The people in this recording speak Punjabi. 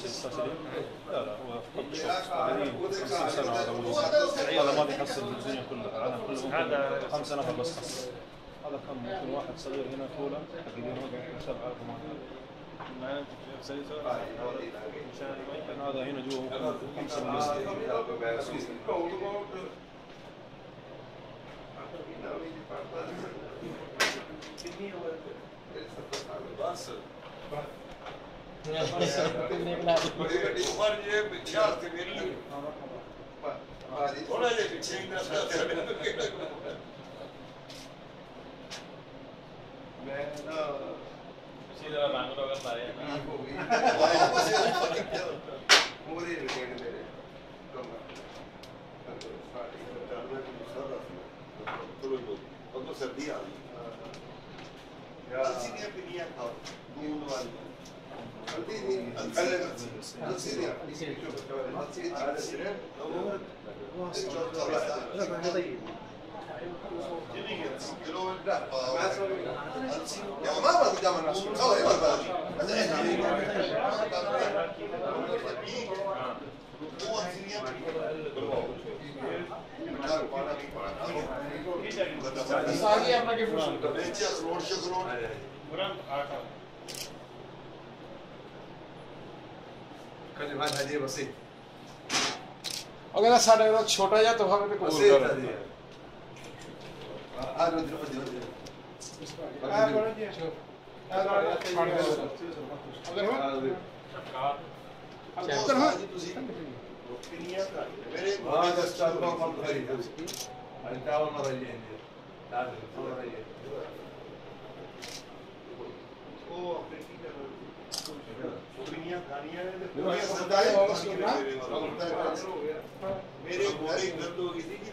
الساسلين لا لا هو خط شوط قديم 50 سنه هذا موجود. هذا ما بيحصل في الدنيا كلها، العالم كله هذا 5 نفر بس حصل. هذا كم ممكن واحد صغير هنا طوله حقيقي هذا 7 8 ممكن هذا هنا جوا ممكن 5 مليون. हदिया बसी अगर साढ़े छोटा जा तो हमें को बसी हदिया आज उधर उधर मेरे घोड़े दर्द हो गई थी कि